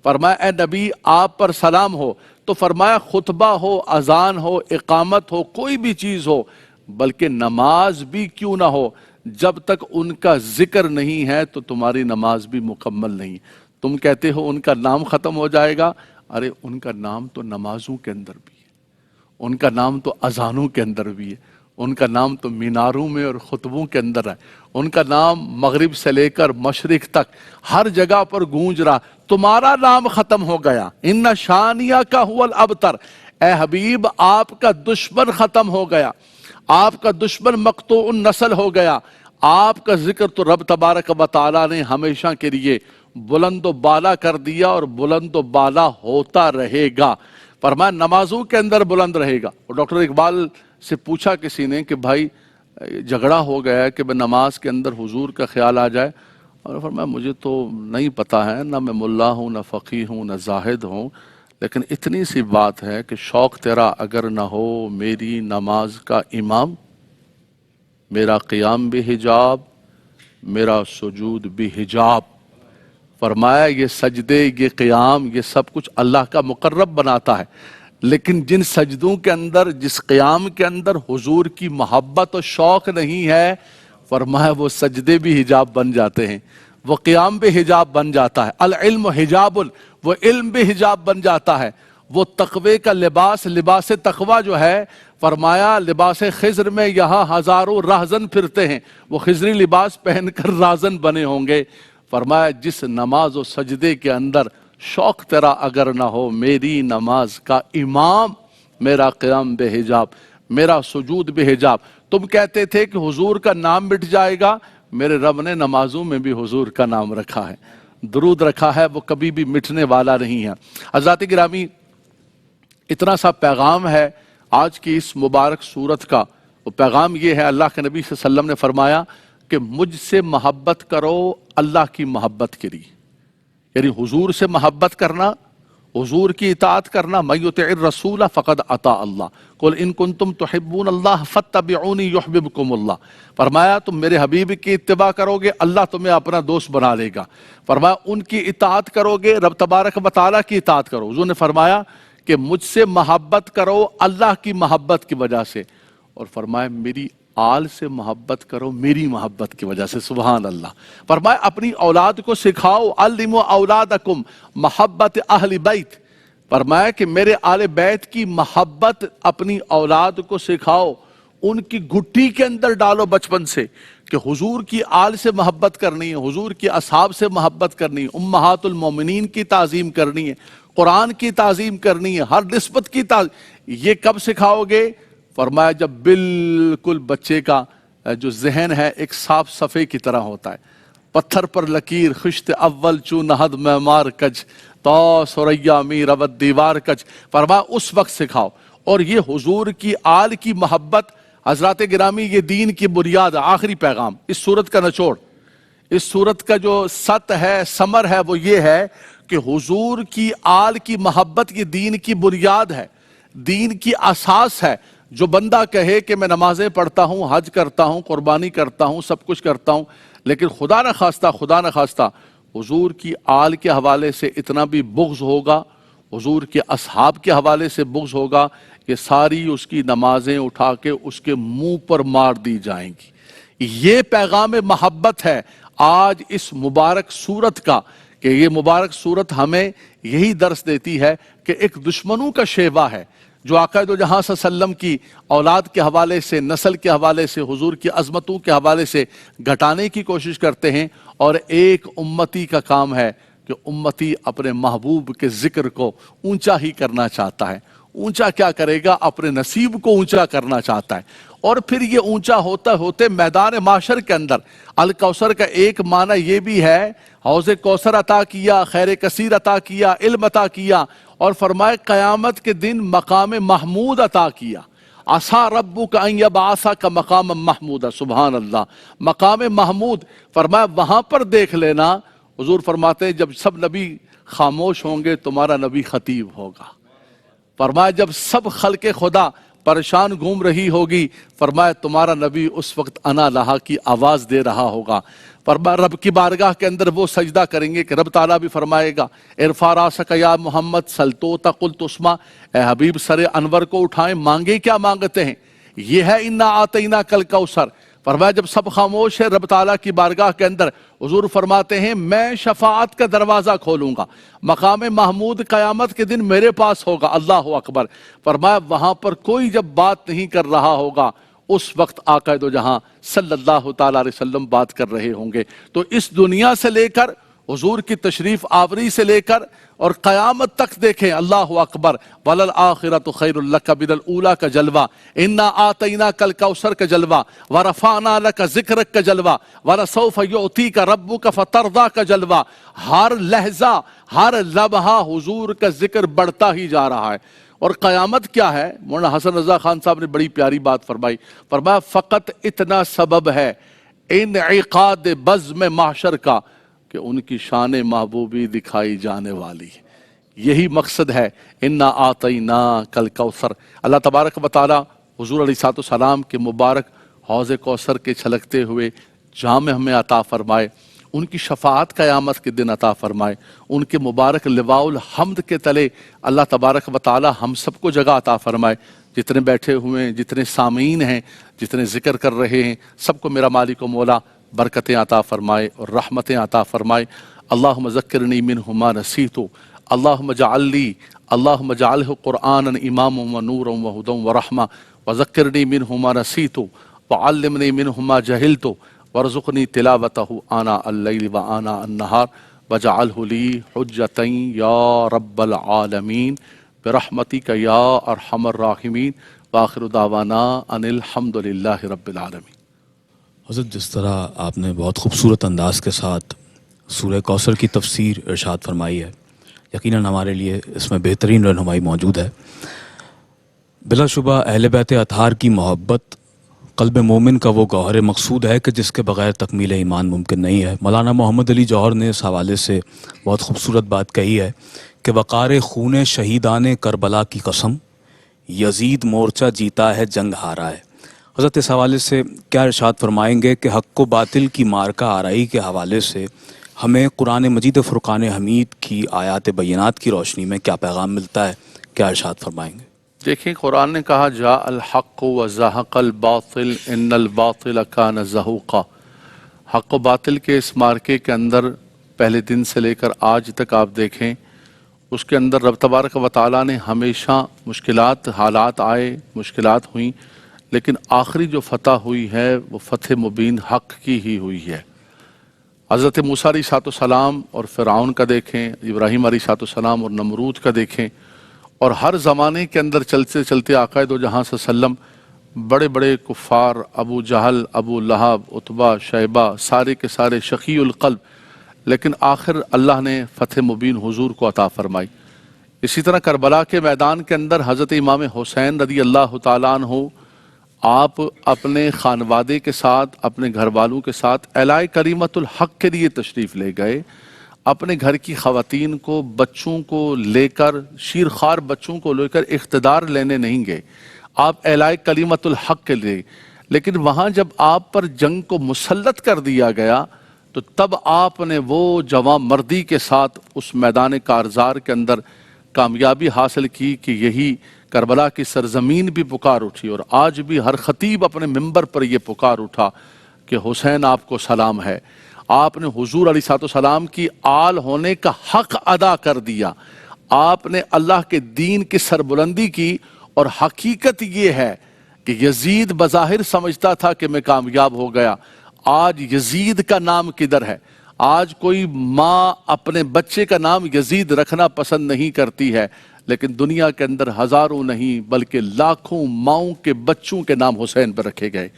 [SPEAKER 1] فرمایا اے نبی آپ پر سلام ہو، تو فرمایا خطبہ ہو، اذان ہو، اقامت ہو، کوئی بھی چیز ہو، بلکہ نماز بھی کیوں نہ ہو، جب تک ان کا ذکر نہیں ہے تو تمہاری نماز بھی مکمل نہیں۔ تم کہتے ہو ان کا نام ختم ہو جائے گا، ارے ان کا نام تو نمازوں کے اندر بھی ہے، ان کا نام تو اذانوں کے اندر بھی ہے، ان کا نام تو میناروں میں اور خطبوں کے اندر ہے، ان کا نام مغرب سے لے کر مشرق تک ہر جگہ پر گونج رہا۔ تمہارا نام ختم ہو گیا، ان شانیہ هو الابتر، اے حبیب آپ کا دشمن ختم ہو گیا، آپ کا دشمن مقطوع النسل ہو گیا، آپ کا ذکر تو رب تبارک و تعالی نے ہمیشہ کے لیے بلند و بالا کر دیا اور بلند و بالا ہوتا رہے گا۔ فرمایا نمازوں کے اندر بلند رہے گا۔ اور ڈاکٹر اقبال سے پوچھا کسی نے کہ بھائی جھگڑا ہو گیا ہے کہ نماز کے اندر حضور کا خیال آ جائے، اور فرمایا مجھے تو نہیں پتا ہے، نہ میں ملا ہوں، نہ فقیہ ہوں، نہ زاہد ہوں، لیکن اتنی سی بات ہے کہ شوق تیرا اگر نہ ہو میری نماز کا امام، میرا قیام بھی حجاب، میرا سجود بھی حجاب۔ فرمایا یہ سجدے، یہ قیام، یہ سب کچھ اللہ کا مقرب بناتا ہے، لیکن جن سجدوں کے اندر، جس قیام کے اندر حضور کی محبت و شوق نہیں ہے، فرمایا وہ سجدے بھی حجاب بن جاتے ہیں، وہ قیام بھی حجاب بن جاتا ہے۔ العلم حجاب، وہ علم بھی حجاب بن جاتا ہے۔ وہ تقوی کا لباس، لباس تقوی جو ہے، فرمایا لباس خضر میں یہاں ہزاروں راہزن پھرتے ہیں، وہ خضری لباس پہن کر راہزن بنے ہوں گے۔ فرمایا جس نماز و سجدے کے اندر شوق تیرا اگر نہ ہو، میری نماز کا امام، میرا قیام بے حجاب، میرا سجود بے حجاب۔ تم کہتے تھے کہ حضور کا نام مٹ جائے گا، میرے رب نے نمازوں میں بھی حضور کا نام رکھا ہے، درود رکھا ہے، وہ کبھی بھی مٹنے والا نہیں ہے۔ حضرات گرامی، اتنا سا پیغام ہے آج کی اس مبارک سورت کا۔ وہ پیغام یہ ہے، اللہ کے نبی صلی اللہ علیہ وسلم نے فرمایا کہ مجھ سے محبت کرو اللہ کی محبت کے لیے، یعنی حضور سے محبت کرنا، حضور کی اطاعت کرنا۔ من یطع الرسول فقد اطاع اللہ، قل ان کنتم تحبون اللہ فاتبعونی یحببکم اللہ۔ فرمایا تم میرے حبیب کی اتباع کرو گے، اللہ تمہیں اپنا دوست بنا لے گا۔ فرمایا ان کی اطاعت کرو گے، رب تبارک و تعالیٰ کی اطاعت کرو۔ حضور نے فرمایا کہ مجھ سے محبت کرو اللہ کی محبت کی وجہ سے، اور فرمایا میری آل سے محبت کرو میری محبت کی وجہ سے۔ سبحان اللہ۔ فرمایا اپنی اولاد کو سکھاؤ، علموا اولادکم محبت اہل بیت۔ فرمایا کہ میرے آل بیت کی محبت اپنی اولاد کو سکھاؤ، ان کی گھٹی کے اندر ڈالو بچپن سے کہ حضور کی آل سے محبت کرنی ہے، حضور کی اصحاب سے محبت کرنی ہے، امہات المومنین کی تعظیم کرنی ہے، قرآن کی تعظیم کرنی ہے، ہر نسبت کی تعظیم۔ یہ کب سکھاؤ گے؟ فرمایا جب بالکل بچے کا جو ذہن ہے ایک صاف صفحے کی طرح ہوتا ہے، پتھر پر لکیر خشت اول چو نہد معمار کج تو سریا می رود دیوار کج۔ فرمایا اس وقت سکھاؤ۔ اور یہ حضور کی آل کی محبت، حضرات گرامی، یہ دین کی بنیاد ہے۔ آخری پیغام اس صورت کا نچوڑ، اس صورت کا جو ست ہے، ثمر ہے، وہ یہ ہے کہ حضور کی آل کی محبت یہ دین کی بنیاد ہے، دین کی اساس ہے۔ جو بندہ کہے کہ میں نمازیں پڑھتا ہوں، حج کرتا ہوں، قربانی کرتا ہوں، سب کچھ کرتا ہوں، لیکن خدا نہ خواستہ حضور کی آل کے حوالے سے اتنا بھی بغض ہوگا، حضور کے اصحاب کے حوالے سے بغض ہوگا کہ ساری اس کی نمازیں اٹھا کے اس کے منہ پر مار دی جائیں گی۔ یہ پیغام محبت ہے آج اس مبارک سورت کا، کہ یہ مبارک سورت ہمیں یہی درس دیتی ہے کہ ایک دشمنوں کا شیوا ہے جو آقا دو جہاں صلی اللہ علیہ وسلم کی اولاد کے حوالے سے، نسل کے حوالے سے، حضور کی عظمتوں کے حوالے سے گھٹانے کی کوشش کرتے ہیں، اور ایک امتی کا کام ہے کہ امتی اپنے محبوب کے ذکر کو اونچا ہی کرنا چاہتا ہے۔ اونچا کیا کرے گا؟ اپنے نصیب کو اونچا کرنا چاہتا ہے۔ اور پھر یہ اونچا ہوتے میدان معاشر کے اندر الکوثر کا ایک معنی یہ بھی ہے، حوض کوثر عطا کیا، خیر کثیر عطا کیا، علم عطا کیا، اور فرمائے قیامت کے دن مقام محمود عطا کیا۔ عسیٰ ربک ان یبعثک مقام محمود۔ سبحان اللہ، مقام محمود۔ فرمایا وہاں پر دیکھ لینا، حضور فرماتے ہیں جب سب نبی خاموش ہوں گے تمہارا نبی خطیب ہوگا۔ فرمایا جب سب خلق خدا پریشان گھوم رہی ہوگی، فرمایا تمہارا نبی اس وقت انا لہا کی آواز دے رہا ہوگا۔ فرمایا رب کی بارگاہ کے اندر وہ سجدہ کریں گے کہ رب تعالیٰ بھی فرمائے گا ارفع راسک یا محمد سلطوت قلت اسما، اے حبیب سر انور کو اٹھائیں، مانگے کیا مانگتے ہیں؟ یہ ہے انا آتینا کل کوثر۔ فرمایا جب سب خاموش ہے رب تعالیٰ کی بارگاہ کے اندر، حضور فرماتے ہیں میں شفاعت کا دروازہ کھولوں گا، مقام محمود قیامت کے دن میرے پاس ہوگا۔ اللہ اکبر۔ فرمایا وہاں پر کوئی جب بات نہیں کر رہا ہوگا، اس وقت آقا دو جہاں صلی اللہ تعالیٰ علیہ وسلم بات کر رہے ہوں گے۔ تو اس دنیا سے لے کر حضور کی تشریف آوری سے لے کر اور قیامت تک دیکھیں، اللہ اکبر، وَلَلْآخِرَةُ خَيْرٌ لَكَ مِنَ الْأُولَىٰ کا جلوہ، اِنَّا آتَيْنَاكَ الْكَوْثَرَ کا جلوہ، وَرَفَعْنَا لَكَ ذِكْرَكَ کا جلوہ، وَلَسَوْفَ يُعْطِيكَ رَبُّكَ فَتَرْضَىٰ کا جلوہ۔ ہر لحظہ، ہر لمحہ حضور کا ذکر بڑھتا ہی جا رہا ہے۔ اور قیامت کیا ہے؟ مولانا حسن رضا خان صاحب نے بڑی پیاری بات فرمائی، فرمایا فقط اتنا سبب ہے انعقاد بزم محشر کا کہ ان کی شان محبوبی دکھائی جانے والی ہے۔ یہی مقصد ہے، انا آتیناک الکوثر۔ اللہ تبارک و تعالی حضور علیہ السلام کے مبارک حوض کوثر کے چھلکتے ہوئے جام ہمیں عطا فرمائے، ان کی شفاعت قیامت کے دن عطا فرمائے، ان کے مبارک لواء الحمد کے تلے اللہ تبارک و تعالی ہم سب کو جگہ عطا فرمائے، جتنے بیٹھے ہوئے ہیں، جتنے سامعین ہیں، جتنے ذکر کر رہے ہیں، سب کو میرا مالک و مولا برکتیں عطا فرمائے اور رحمتیں عطا فرمائے۔ اللہم ذکرنی منہ ما نسیت، اللہم اللہم اجعلہ قرآنا اماما و نورا و ہدی و رحمہ، وذکرنی منہ ما نسیت وعلمنی منہ ما جہلت وارزقنی تلاوتہ آناء اللیل و آناء النہار واجعلہ لی حجۃ یا رب العالمین برحمتک یا ارحم الراحمین، وآخر دعوانا ان الحمد للہ رب العالمین۔
[SPEAKER 2] حضرت، جس طرح آپ نے بہت خوبصورت انداز کے ساتھ سورہ کوثر کی تفسیر ارشاد فرمائی ہے، یقیناً ہمارے لیے اس میں بہترین رہنمائی موجود ہے۔ بلا شبہ اہل بیت اطہار کی محبت قلب مومن کا وہ گوہر مقصود ہے کہ جس کے بغیر تکمیل ایمان ممکن نہیں ہے۔ مولانا محمد علی جوہر نے اس حوالے سے بہت خوبصورت بات کہی ہے کہ وقار خون شہیدان کربلا کی قسم، یزید مورچہ جیتا ہے جنگ ہارا ہے۔ حضرت، اس حوالے سے کیا ارشاد فرمائیں گے کہ حق و باطل کی مارکہ آرائی کے حوالے سے ہمیں قرآن مجید فرقان حمید کی آیات بینات کی روشنی میں کیا پیغام ملتا ہے؟ کیا ارشاد فرمائیں گے؟
[SPEAKER 1] دیکھیں، قرآن نے کہا جاء الحق وزہق الباطل ان الباطل کان زہوقا۔ حق و باطل کے اس مارکے کے اندر پہلے دن سے لے کر آج تک آپ دیکھیں، اس کے اندر رب تبارک و تعالیٰ نے ہمیشہ مشکلات، حالات آئے، مشکلات ہوئیں، لیکن آخری جو فتح ہوئی ہے وہ فتح مبین حق کی ہی ہوئی ہے۔ حضرت موسیٰ علیہ السلام اور فرعون کا دیکھیں، ابراہیم علیہ السلام اور نمرود کا دیکھیں، اور ہر زمانے کے اندر چلتے چلتے آقا دو جہاں صلی اللہ علیہ وسلم بڑے بڑے کفار، ابو جہل، ابو لہب، عتبہ، شیبہ، سارے کے سارے شقی القلب، لیکن آخر اللہ نے فتح مبین حضور کو عطا فرمائی۔ اسی طرح کربلا کے میدان کے اندر حضرت امام حسین رضی اللہ تعالیٰ عنہ آپ اپنے خانوادے کے ساتھ، اپنے گھر والوں کے ساتھ اعلاء کلمت الحق کے لیے تشریف لے گئے۔ اپنے گھر کی خواتین کو، بچوں کو لے کر، شیرخوار بچوں کو لے کر اقتدار لینے نہیں گئے، آپ اعلاء کلمت الحق کے لیے۔ لیکن وہاں جب آپ پر جنگ کو مسلط کر دیا گیا تو تب آپ نے وہ جواں مردی کے ساتھ اس میدان کارزار کے اندر کامیابی حاصل کی کہ یہی کربلا کی سرزمین بھی پکار اٹھی، اور آج بھی ہر خطیب اپنے منبر پر یہ پکار اٹھا کہ حسین آپ کو سلام ہے۔ آپ نے حضور علیہ السلام کی آل ہونے کا حق ادا کر دیا، آپ نے اللہ کے دین کی سربلندی کی، اور حقیقت یہ ہے کہ یزید بظاہر سمجھتا تھا کہ میں کامیاب ہو گیا۔ آج یزید کا نام کدھر ہے؟ آج کوئی ماں اپنے بچے کا نام یزید رکھنا پسند نہیں کرتی ہے، لیکن دنیا کے اندر ہزاروں نہیں بلکہ لاکھوں ماؤں کے بچوں کے نام حسین پر رکھے گئے۔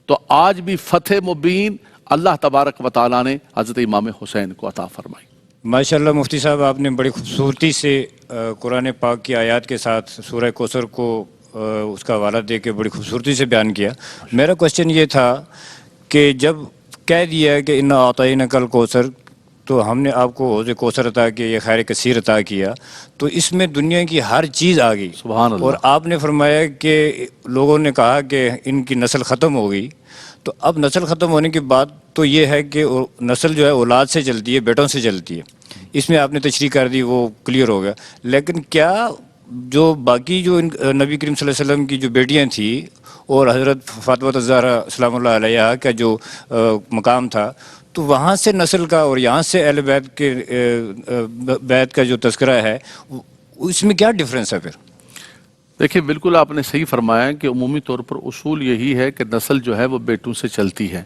[SPEAKER 1] تو آج بھی فتح مبین اللہ تبارک و تعالیٰ نے حضرت امام حسین کو عطا فرمائی۔
[SPEAKER 3] ماشاءاللہ مفتی صاحب، آپ نے بڑی خوبصورتی سے قرآن پاک کی آیات کے ساتھ سورہ کوثر کو اس کا حوالہ دے کے بڑی خوبصورتی سے بیان کیا۔ میرا کوشچن یہ تھا کہ جب کہہ دیا کہ انا اعطیناک الکوثر، تو ہم نے آپ کو حوض کوثر عطا کیا، یہ خیر کثیر عطا کیا، تو اس میں دنیا کی ہر چیز آ گئی۔
[SPEAKER 1] سبحان اللہ۔
[SPEAKER 3] اور آپ نے فرمایا کہ لوگوں نے کہا کہ ان کی نسل ختم ہو گئی، تو اب نسل ختم ہونے کی بات تو یہ ہے کہ نسل جو ہے اولاد سے چلتی ہے، بیٹوں سے چلتی ہے، اس میں آپ نے تشریح کر دی، وہ کلیئر ہو گیا۔ لیکن کیا جو باقی جو نبی کریم صلی اللہ علیہ وسلم کی جو بیٹیاں تھیں اور حضرت فاطمہ الزہرا سلام اللہ علیہا کا جو مقام تھا، تو وہاں سے نسل کا اور یہاں سے اہل بیت کے بیت کا جو تذکرہ ہے، اس میں کیا ڈفرینس ہے پھر؟
[SPEAKER 1] دیکھیں، بالکل آپ نے صحیح فرمایا کہ عمومی طور پر اصول یہی ہے کہ نسل جو ہے وہ بیٹوں سے چلتی ہے،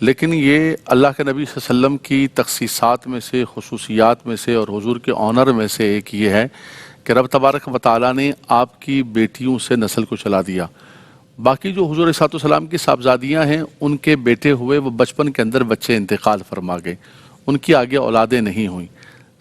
[SPEAKER 1] لیکن یہ اللہ کے نبی صلی اللہ علیہ وسلم کی تخصیصات میں سے، خصوصیات میں سے اور حضور کے آنر میں سے ایک یہ ہے کہ رب تبارک و تعالیٰ نے آپ کی بیٹیوں سے نسل کو چلا دیا۔ باقی جو حضور علیہ السلام کی صاحبزادیاں ہیں، ان کے بیٹے ہوئے، وہ بچپن کے اندر بچے انتقال فرما گئے، ان کی آگے اولادیں نہیں ہوئیں۔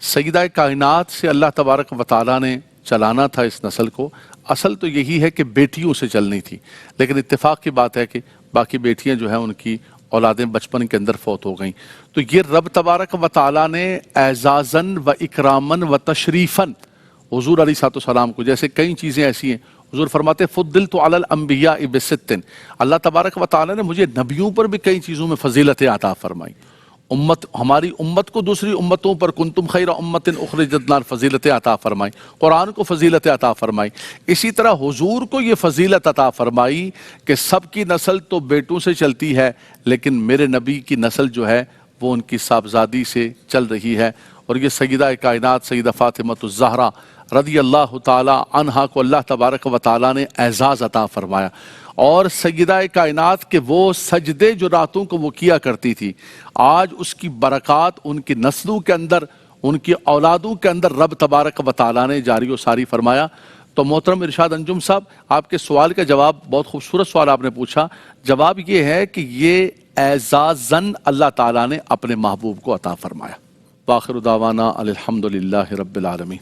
[SPEAKER 1] سیدہ کائنات سے اللہ تبارک و تعالیٰ نے چلانا تھا اس نسل کو۔ اصل تو یہی ہے کہ بیٹیوں سے چلنی تھی، لیکن اتفاق کی بات ہے کہ باقی بیٹیاں جو ہیں ان کی اولادیں بچپن کے اندر فوت ہو گئیں۔ تو یہ رب تبارک و تعالیٰ نے اعزازاً و اکراماً و تشریفاً حضور علیہ السلام کو، جیسے کئی چیزیں ایسی ہیں، حضور فرماتے فضلت علی الانبیاء بست، اللہ تبارک و تعالیٰ نے مجھے نبیوں پر بھی کئی چیزوں میں فضیلتیں عطا فرمائی۔ ہماری امت کو دوسری امتوں پر کنتم خیر امت اخرجت للناس فضیلت عطا فرمائی، قرآن کو فضیلت عطا فرمائی، اسی طرح حضور کو یہ فضیلت عطا فرمائی کہ سب کی نسل تو بیٹوں سے چلتی ہے لیکن میرے نبی کی نسل جو ہے وہ ان کی صاحبزادی سے چل رہی ہے۔ اور یہ سیدہ کائنات سیدہ فاطمہ الزہرا رضی اللہ تعالی عنہا کو اللہ تبارک و تعالیٰ نے اعزاز عطا فرمایا، اور سیدہ کائنات کے وہ سجدے جو راتوں کو وہ کیا کرتی تھی، آج اس کی برکات ان کی نسلوں کے اندر، ان کی اولادوں کے اندر رب تبارک و تعالیٰ نے جاری و ساری فرمایا۔ تو محترم ارشاد انجم صاحب، آپ کے سوال کا جواب، بہت خوبصورت سوال آپ نے پوچھا، جواب یہ ہے کہ یہ اعزازاً اللہ تعالیٰ نے اپنے محبوب کو عطا فرمایا۔ وآخر دعوانا الحمدللہ رب العالمین۔